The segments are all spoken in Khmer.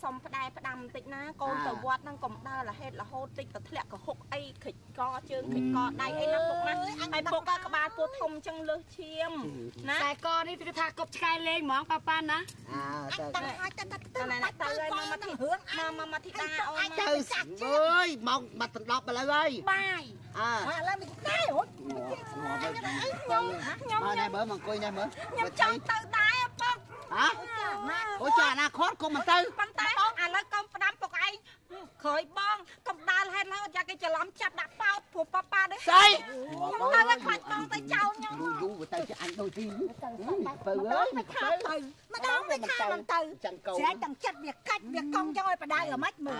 cầm đai đầm tịch ná con tờ vót đang cầm đai là hết là hô tịch tờ thẹn cả hộp ấy khịch co chương khịch co đai ấy nó bụng ná ai bụng ca ba tua thông chân lơ chiêm ná tại con đi thì thà cột sky lên món papa ná này tao ơi mà thì hướng mà thì đa ôi trời ơi mong mà tận đọc mà lại ơi bài là mình cái hốt mà này bữa mà coi này bữa nhầm trong tờ đai bông hả ôi trời na khót con mình tư bông tay là con đâm bọc anh khởi bong cầm đai hết nó ra cái chả lắm chặt đặt bao của papa đấy xây tao lại phải bong tay cháu nhau du của tay cho anh đôi khi từ ơi mà đó mới tha bằng từ sẽ chẳng chất việc cách việc công cho bà đai ở mắt mù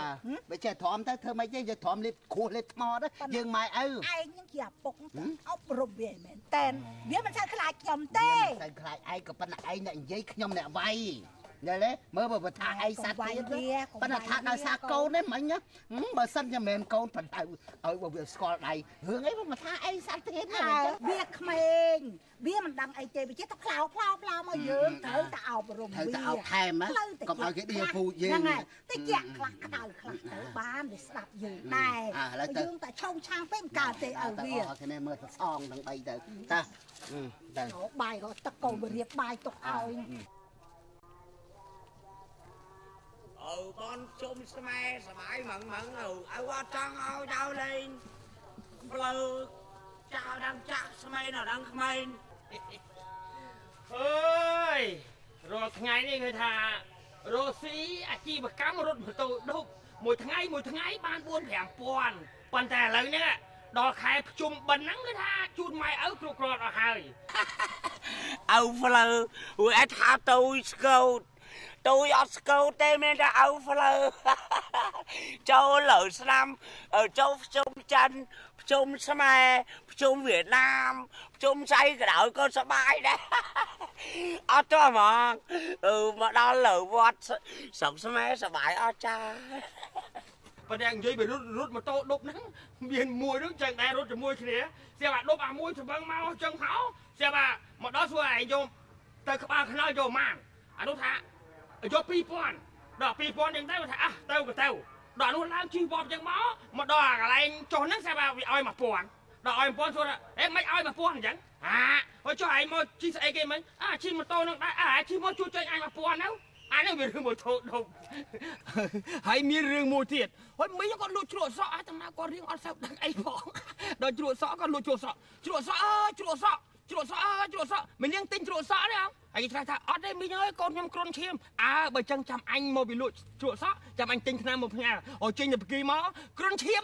bây giờ thòm tới thơ mấy cái giờ thòm lên khô lên mò đó dừng mày ai những kia bụng ốc rùm về mền tên biết mình sao cái lại chồng tê ai có bên ai này giấy nhom nè vay rồi đấy mới bờ thả ai sát kia bên là thả đào xa câu đấy mấy nhá bờ sân cho mềm câu phần ở bờ việc score này hướng ấy mà thả ai sát thế này việc mình biết mình đăng ai chơi bị chết tóc lao mà dướng thử tạo rùm thử tạo thèm á còn ở cái địa phù gì cái chạc khạc đào khạc thử bán để sạp dừng này dướng tại trông trang phép cà tê ở bìa thế này mới xong thằng bay tới ta bài gọi tắc cầu bờ riệp bài tộc ao con chung xe bãi mận ở qua trăng ao đau lên lơ chào đang chắc xe nào đang không ơi rồi ngày này người thà rồi xí chi mà cắm rốt mà tôi đâu một ngày ban buôn thèm pòn cònแต่เลยเนี่ยดอกไข่จุ่มบันนังเลยท่าจุดไม้เอากรุกรอดเอาให้เอาเฟลอไอ้ท่าtôi ở câu tên nên đã áo phơ châu lở Nam ở châu chân châu Sài châu Việt Nam châu Tây cái đảo con sắp bài đấy ở cho mà đó lở vót sống sắp bài ở cha và đang dây bị rút mà tô đục nắng miền mùi nước chân đây rút cho mùi kia xe bạn đục mùi thì vâng mau chân háo xe bà mà đó xua này vô tới các bạn nói vô màng đốt thả cho pi ponยังได้มาถ่ะเต้ากับเต้าดอกนู้นล้างชีบอมยังม้อมาดอกอะไรจนนั่งใส่บ่าวิอ้อยมาป่วนดอกอ้อยมาป่วนส่วนเอ๊ะไม่อ้อยมาป่วนยังพอช่วยไอ้มาชีใส่เกมมั้ยชีมาโตนั่งได้ชีมาช่วยใจไอ้มาป่วนแล้วนั่นเป็นเรื่องโมโตดมให้มีเรื่องโมเทียดเฮ้ยไม่ยังก็ลุดจุดซ้อตั้งนานก็เรื่องอันเสพดังไอ้ฟองดอกจุดซ้อก็ลุดจุดซ้อmình đang tin chuột sọ đấy không? Anh ta ở đây mình ơi con nhom con chim bởi chân chăm anh một bị lụt chuột sọ chăm anh tin tham một nhà ở trên nhập kỳ mó con chim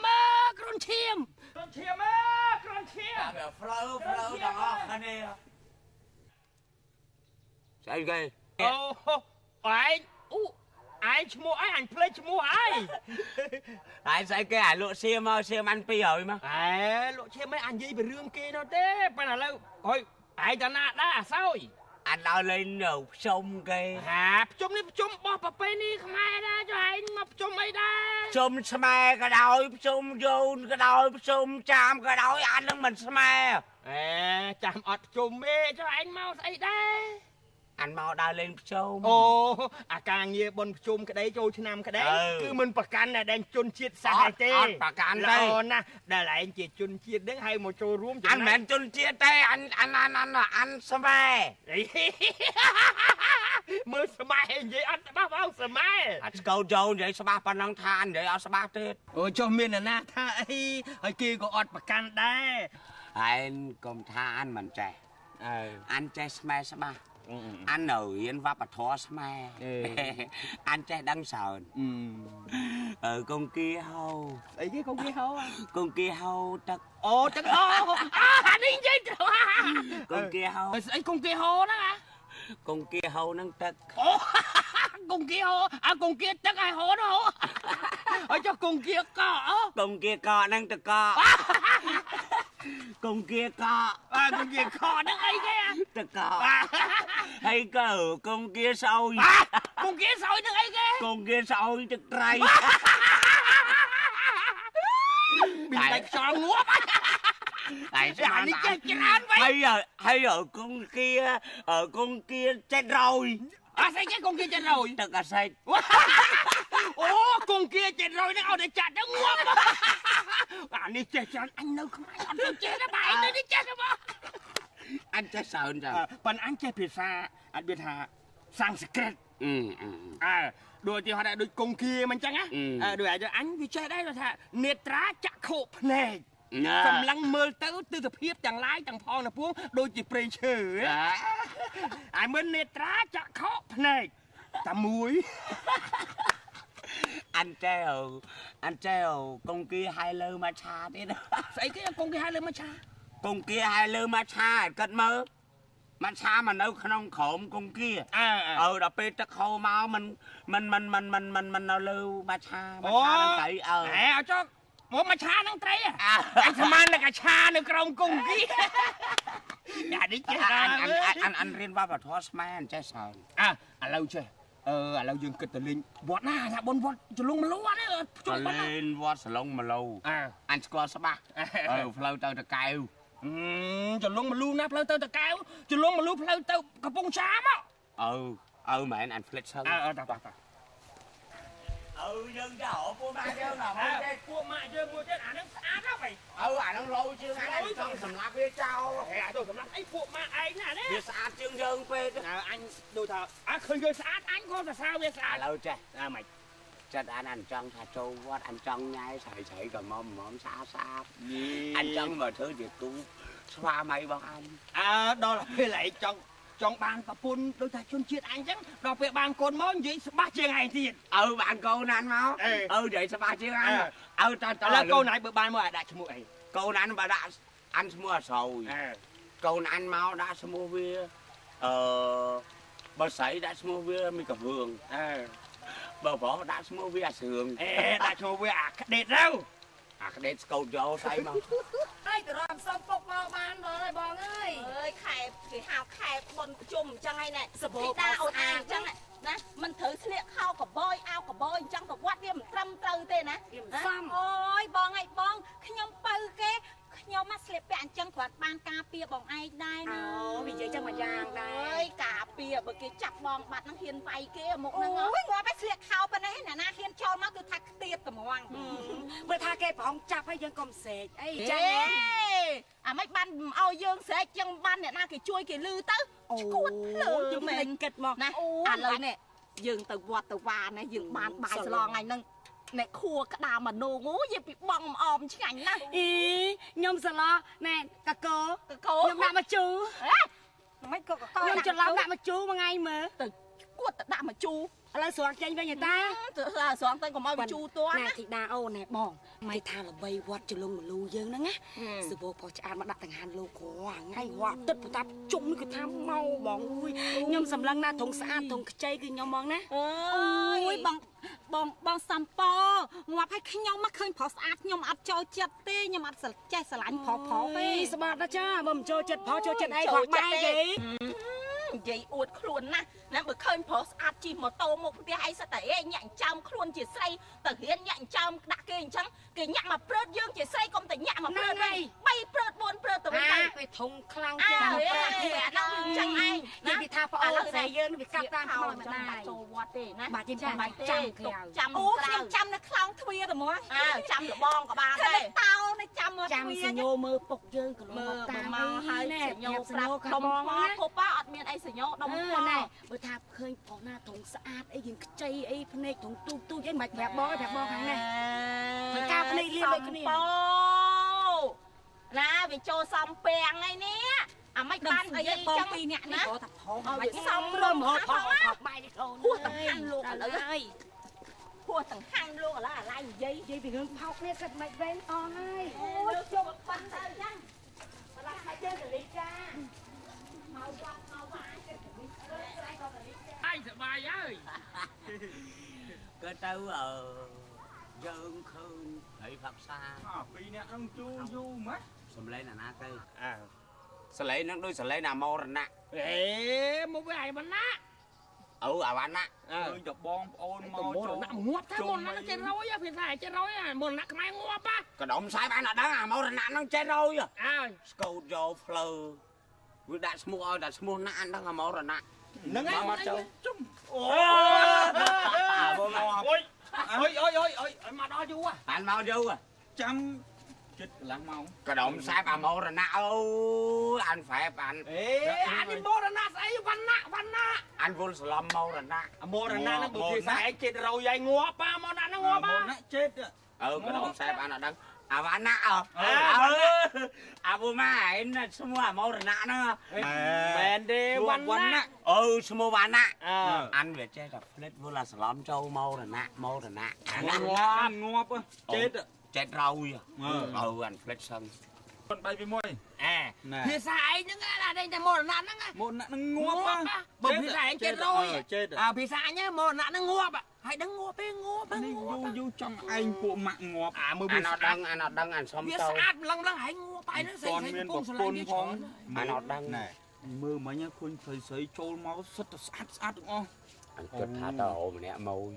flow đó anh đi sao ghê ai mua anh play mua ai sai cái ai lụa xiêm anh pi rồi mà lụa xiêm mấy anh gì về rương kia nó thế phải là lâu ôi ai cho nạt đó sao anh đào lên nấu sông kia chôm bỏ vào bên đi không ai đó cho anh mà chôm ấy đó chôm smile cái đôi chôm vô cái đôi chôm chạm cái đôi anh đang mình smile chạm ọt chôm mê cho anh mau ấy đây anh mau đào lên chôm càng nhiều bồn chôm cái đấy trôi cho năm cái đấy cứ mình bạc can là đang chôn chiết xa hai tê bạc can đây nè đây là anh chỉ chôn chiết đến hay một trôi rúm anh mẹ chôn chiết đây anh smile mới smile vậy anh bác bao smile anh câu trâu vậy sao bác năng than vậy sao bác tết cho miền là na tha ấy ở kia có ọt bạc can đây anh cùng tha anh mình trẻ anh trẻ smile sao bác anh ở yên vấp ở thó smile anh trẻ đang sờn ở con kia hâu ấy cái con kia hâu con kia hâu tật tật đi chứ con kia hâu ấy con kia hâu đó hả con kia hâu năng tật con kia hô con kia tật ai hô đó hô ở cho con kia cọ năng tật cọ con kia cọ nó ấy cái tật cọ hay cờ con kia sôi con kia sôi nó ấy cái con kia sôi tật rầy bị tật sò ngúa tại sao hay ở con kia chết rồi sao cái con kia chết rồi tật xây គង់គា700ហ្នឹងឲ្យតែចាត់ទៅងាប់អានេះចេះច្រើនអញនៅខ្មែរអត់ទៅចេះទេបាយនៅនេះចេះទេបងអញចេះសើនចាប៉ុន្តែអញចេះភាសាអត់biếtថាសំស្ក្រឹតដូចទីហត់ដូចគង់គាមិនចឹងណាដូចអញវាចេះដែរថានេត្រាចក្ខុភ្នែកសម្លឹងមើលទៅទិដ្ឋភាពទាំងឡាយទាំងផងនៅពួងដូចជាព្រៃឈើអាយមើលនេត្រាចក្ខុភ្នែកតែមួយអញចេះគង់គាហើយលើមកឆាទៀតស្អីគេគង់គាហើយលើមកឆាគង់គាហើយលើមកឆាគិតមើលមកឆាមកនៅក្នុងក្រុមគង់គាដល់ពេលទឹកហូរមកมันនៅលើមកឆានឹងត្រីឲ្យចុះមកឆានឹងត្រីអញស្មានតែកាឆានៅក្រោមគង់គាយ៉ានេះចេះអញរៀនវប្បធម៌ខ្មែរអញចេះសើឥឡូវចេះឥឡូវយើងគិតទៅលេងវត្តណាថាបុនវត្តចលងមលូហ្នឹងជួបលេងវត្តសឡុងមលូអញស្គាល់ច្បាស់ផ្លូវទៅតកែវចលងមលូណាផ្លូវទៅតកែវចលងមលូផ្លូវទៅកំពង់ចាមមែនអញភ្លេចសឹងតោះយើងទៅពួកម៉ាក់យើងណាមកពួកម៉ាក់យើងមួយទៀតអាហ្នឹងស្អាតណាស់ហីអាហ្នឹងលោជាងអញចង់សម្លាប់វាចោលទៅសម្លាប់អីពួកម៉ាក់ឯងណាវាស្អាតជាងយើងពេកអញដូចថាឃើញយើងស្អាតអញក៏សរសើរវាស្អាតឥឡូវចេះមិនចិត្តអញចង់ថាចូលវត្តអញចង់ញ៉ាយស្រីក៏មុំស្អាតអញចង់មកធ្វើជាទូស្វាមីរបស់អញដល់ពេលឯងចង់បានប្រពន្ធដូចថាជនជាតិអញចឹងដល់ពេលបានកូនមកនិយាយស្បាស់ជាងឯងទៀតបានកូនណានមកនិយាយស្បាស់ជាងអញតើកូនឯងបើបានមកឲ្យដាក់ឈ្មោះអីកូនអញបើដាក់អញឈ្មោះអសោយកូនអញមកដាក់ឈ្មោះវាបើស្រីដាក់ឈ្មោះវាមីកាវឿងបើប្រុសដាក់ឈ្មោះវាអាស្រឿងដាក់ឈ្មោះវាអាក្ដេតទៅអាក្ដេតស្កូតយកស្អីមកហើយទៅរំសំពុកមកបានហើយបងអើយខែគេហៅខែបុនប្រជុំអញ្ចឹងឯណែសបោដាអូនអាអញ្ចឹងណាមិនត្រូវស្លៀកខោកបយអាវកបយអញ្ចឹងទៅវត្តវាមិនត្រឹមត្រូវទេណាសំអូយបងឯងបងខ្ញុំបើគេខ្ញុំមកស្លៀកពាក់អញ្ចឹងគ្រាន់បានការពារបងឯងដែរណាវានិយាយចឹងមួយយ៉ាងដែរអើយការពារបើគេចាប់បងបាត់ហ្នឹងហ៊ានវាយគេមុខហ្នឹងអូយងាប់តែស្លៀកខោប៉ុណ្ណេះអ្នកណាហ៊ានចូលមកគឺថាខ្ទាបត្មងបើថាគេប្រងចាប់ឲ្យយើងកុំស្រែកអីចឹងអាមិនបានឲ្យយើងស្រែកចឹងបានអ្នកណាគេជួយគេលឺទៅឈួតភ្លើយើងមិនគិតមកណាឥឡូវនេះយើងទៅវត្តទៅវាណាយើងបានបាយស្លថ្ងៃហ្នឹងអ្នកខួក្តាមនោងអូយពីបងអមឆ្ងាញ់ណាស់ខ្ញុំសឡណែកកោខ្ញុំដាក់មកជូមិនក៏កកខ្ញុំច្រឡំដាក់មកជូមួយថ្ងៃមើលទៅគួតទៅដាក់មកជូឥឡូវស្រង់ចេញវិញតាស្រង់ទៅកុំឲ្យវាជូទាន់ណាធីតាអូណែបងមិនថាល្បីវត្តចលងមលូយើងហ្នឹងណាសបោផុសឆ្អាតមកដាក់ទាំងហានលោកគ្រាថ្ងៃវត្តទឹកប្រតាប់ជុំនេះគឺថាមកបងអើយខ្ញុំសម្លឹងណាធុងស្អាតធុងខ្ចីគឺខ្ញុំហ្មងណាអូយបងសំប៉ងាប់ឲ្យខ្ញុំមកឃើញប្រុសស្អាតខ្ញុំអត់ចូលចិត្តទេខ្ញុំអត់ចេះស្រឡាញ់ប្រុសទេស្បាតណាចាបើមិនចូលចិត្តប្រុសចូលចិត្តអីគាត់បែកទេនិយាយអួតខ្លួនណាណាបើឃើញប្រុសស្អាតជិះម៉ូតូមកផ្ទះអីសិតតែញាក់ចាំខ្លួនជាស្រីទៅរៀនញាក់ចាំដាក់គេអញ្ចឹងគេញាក់មកព្រើតយើងជាស្រីកុំតែញាក់មកព្រើតទេ3ព្រើត4ព្រើតទៅវិញទៅធំខ្លាំងជាងអាហ្នឹងអញ្ចឹងឯងនិយាយថាប្អូនស្រីយើងវាកាត់តាមខ្មោចមិនបានចូលវត្តទេណាបាទចាំចាំចាំអូខ្ញុំចាំនៅខ្លោងទ្វារតែហ្មងចាំលបងក៏បានដែរតោនៅចាំមើលចាំសញ្ញោមើលពុកយើងក៏មើលតាមមកហើយសញ្ញោប្រាប់ដុំផគប់អត់មានអីសញ្ញោដុំផណែបើថាឃើញប្រុសណាធុងស្អាតអីយើងខ្ចីអីភ្នែកធុងទូចអីមិនប្រាប់បងខាងនេះធ្វើការភ្នែកលៀបដូចគ្នាណាវាចូលសំពាំងហើយនេះអាមិនបាននិយាយបងពីរនាក់នេះក៏ថាផងមិនសំរំហត់ផងបាយនេះខ្លួនហួសទាំងហាន់លោកឥឡូវហើយហួសទាំងហាន់លោកឥឡូវអាឡៃនិយាយពីរឿងផោកគ្នាគិតមិនវែងអស់ហើយអូយជុំប៉ុណ្ណឹងចឹងបើឡាឲ្យយើងទៅលីកាមកវត្តមកវាយទៅលីកាអញសប្បាយហើយក៏ទៅយើងឃើញហើយផាក់សាពីរនាក់ហ្នឹងជូយូម៉េចសំឡេងណាទៅសំឡេងហ្នឹងដូចសំឡេងណាមរណៈមកវាឯវណ្ណៈអាវណ្ណៈឃើញតែបងប្អូនមកចូលងាប់ថាមរណៈចេះរយភាសាចេះរយមរណៈខ្មែរងាប់កដុំសាយបានអត់ដឹងអាមរណៈហ្នឹងចេះរយស្កូតយកផ្លូវវាដាក់ឈ្មោះឲ្យតែឈ្មោះណាស់ហ្នឹងអាមរណៈហ្នឹងមកចូលជុំអូអូយអូយ មកយូរ បានមកយូរ ចាំចិត្តកន្លះម៉ោង កដុំខ្សែអាមរណៈអូអានហ្វែបាន អេអានេះមរណៈស្អីវណ្ណៈ អានវល់ស្លំមរណៈ មរណៈហ្នឹងបើភាសាឯងចិត្តរយឯងងាប់ប៉ាមរណៈហ្នឹងងាប់ប៉ា ណាចិត្ត កដុំខ្សែបានអត់ដឹងអាវណ្ណៈអាពូម៉ាឯងឈ្មោះអាមរណៈហ្នឹង មែនទេវណ្ណៈ អូឈ្មោះវណ្ណៈអានវាចេះតែផ្លិតវល់អាស្លំចូលមរណៈងាប់ចិត្ត ចេះរយអានផ្លិតសឹង ប៉ុនបាយពីមួយ ភាសាឯងហ្នឹងអានេះតែមរណៈហ្នឹង មកណាក់នឹងងាប់ បើភាសាឯងចិត្តរយ ចិត្ត ភាសាអញមរណៈហ្នឹងងាប់ហើយដឹងងាប់ទេងាប់ នេះយូរចង់ឯងពួកម៉ាក់ងាប់ មើល អានអត់ដឹងអានសុំ វា ទៅ ស្អាតម្លឹងហើយងាប់ហើយហ្នឹងស្អីកំពុងស្រឡាញ់វាច្រើន អានអត់ដឹងណែ មើលមិញឃើញស្រីចូលមកសិតតែស្អាតទាំងអស់ អញគិតថាតើអូម្នាក់មួយ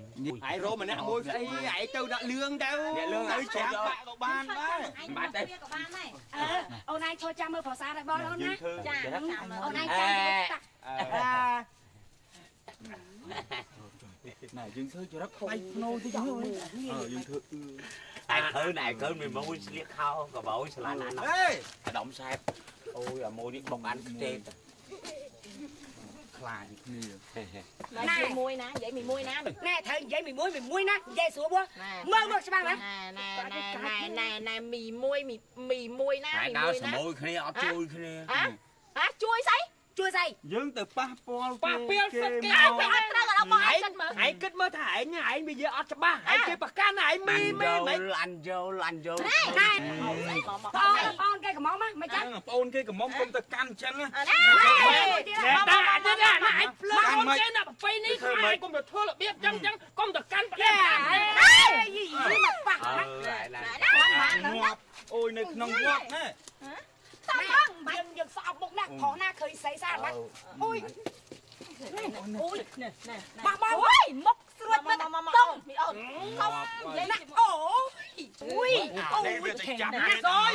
ហើយរោម្នាក់មួយស្អីឯងទៅដាក់លឿងទៅទៅចាំបាក់ក៏បានដែរ បាទទេ ក៏បានដែរ អូនឯងចូលចាំមើលប្រសាទឲ្យបងអូនណា ចាចាំ អូនឯងចាំតា ណែយើងធ្វើចរិតបាយភ្នោតិចហ្នឹងយើងធ្វើ ឯឃើញមានមួយស្លៀកខោកបោយស្លាញ់អានោះកដុំសែបអូយអាមួយនេះបុកអានខ្ទេត ខ្លាចគ្នា ណាមួយណានិយាយមួយណា ណែត្រូវនិយាយមួយណានិយាយស្រួលបងមើលមកច្បាស់ណា ណែមីមួយណា ហើយដើរសមួយគ្នាអត់ជួយគ្នា ជួយស្អី ជួយស្អី យើងទៅប៉ះពាល់ សិតគេឲ្យអត់ត្រូវដល់បងឯងគិតមើល ឯងគិតមើលថាឯងវានិយាយអត់ច្បាស់ឯងគេប្រកាន់ឯងមី អញយល់ ណែអូនគេកំងមកមិនចាំ បងអូនគេកំមុំគុំទៅកាន់អញ្ចឹងណា តែអត់ទេណាឯងភ្លើអូនគេណាប្រពៃនេះខ្មែរកុំទៅធ្វើរបៀបចឹងកុំទៅកាន់ប្រទេស មកប៉ះ ងាប់អូយនៅក្នុងវត្តណា តាមបងយើងស្អប់មុខណាស់ផងណាឃើញស្អីស្អាតណាស់អូយបាក់បងអូយមុខស្រួចមកតុង មីអូនខំនិយាយណា អូយវាទៅចាប់ឯងសយ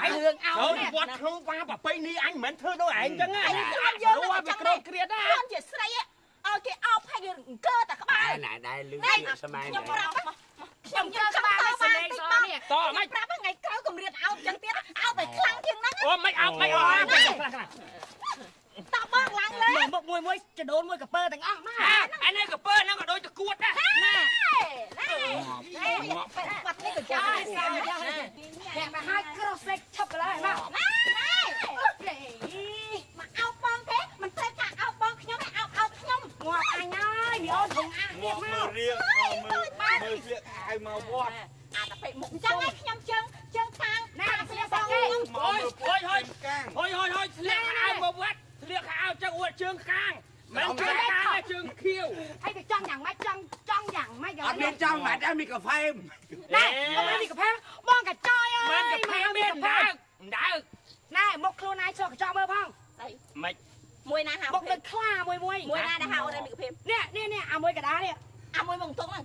ហើយរឿងអោ ចូល នេះ វត្តក្នុងបាប្រពៃនេះអញមិនមែនធ្វើដូចឯងចឹងឯងអត់យកវាក្រោកគ្រៀតណា ខ្លួនជាស្រីឲ្យគេអោបឲ្យយើងអង្គើតែក្បាល ណែដែរលឺសម័យ ខ្ញុំប្រាប់ខ្ញុំ ក្បាលនេះសលេងសនេះ តោះមិន ប្រាប់ថ្ងៃក្រោយគម្រាមអោបចឹងទៀតអោបឲ្យខ្លាំងជាងហ្នឹង អូមិនអោបមិនអោប តបបងឡើងលើ មុខមួយចដូនមួយកពើទាំងអស់មក អានេះកពើហ្នឹងក៏ដូចតគួតដែរ បាត់នេះក៏ចាស់ តែមកហើយក្រោះសេកឈប់កន្លែងមក មកអោបបងទេមិនត្រូវថាអោបបងខ្ញុំទេអោបខ្ញុំ ងាប់អញហើយមីអូនធំអាទៀតមក រៀងមើលស្លៀកខៅមកវត្ត អាតែពេកមុខចឹងឯងខ្ញុំជើងខាង ណាស្លៀកបងគេ អូយស្លៀកអាវមកវត្តស្លៀកអាវចឹងអួតជើងខាងមិនជើងខាងជើងខៀវ ហើយទៅចង់យ៉ាងម៉េចចង់យ៉ាងម៉េច អត់មានចង់មិនដែរមានកាហ្វេ ណែបងមានកាហ្វេបងកាចយអើយ មិនកាហ្វេមានដើណែមុខខ្លួនឯងស្រកកញ្ចក់មើលផង មិន មួយណាហៅ មុខដូចខ្លាមួយ មួយណាដែលហៅនៅមីកាភេម នេះអាមួយកដានេះ អាមួយមកតុងហ្នឹង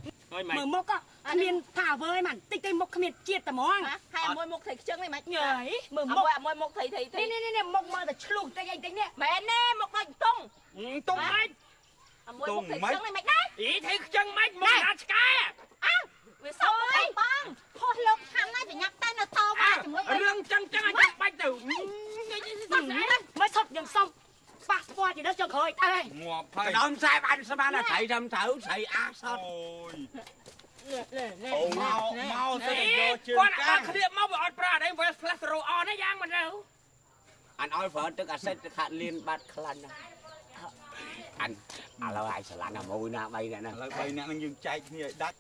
មើលមុខគ្មានថាអ្វីមិនតិចតិចមុខគ្មានជាតិតែហ្មង ហើយអាមួយមុខត្រីខ្ជឹងនេះមិន ញ៉ៃមើល អា មុខ មួយមុខត្រី នេះមុខមើលតែឆ្លុះតិចអីតិចនេះ មែនទេមុខដូចតុង តុងមិន អាមួយមុខត្រីខ្ជឹងនេះមិនដែរ អីធ្វើខ្ចឹងមិនមកដាក់ឆ្កែ វាសោកទៅបងផុសលោកខាងណាប្រញាប់តែនៅតវ៉ាជាមួយ រឿងចឹងអញចាំបាច់ទៅ មិនសុទ្ធយើងសុំប៉ះពាល់ជាដឹកចុងក្រោយទៅ ងាប់ហើ ក យ ដុំសែបអញស្មានតែស្រីត្រូវស្រីអាសត អូយ អូ មកសិតយកជើង គាត់ កា អត់គ្រៀបមកវាអត់ប្រាដែរវាផ្លាស់រោអនយ៉ាងមិនទៅ អញឲ្យប្រើទឹកអាស៊ីតខាត់លៀនបាត់ខ្លាញ់ណាអញឥឡូវឯងស្រឡាញ់អាមួយណា3នាក់ណា ឥឡូវ3នាក់នឹងយើងចែកគ្នាឲ្យដាច់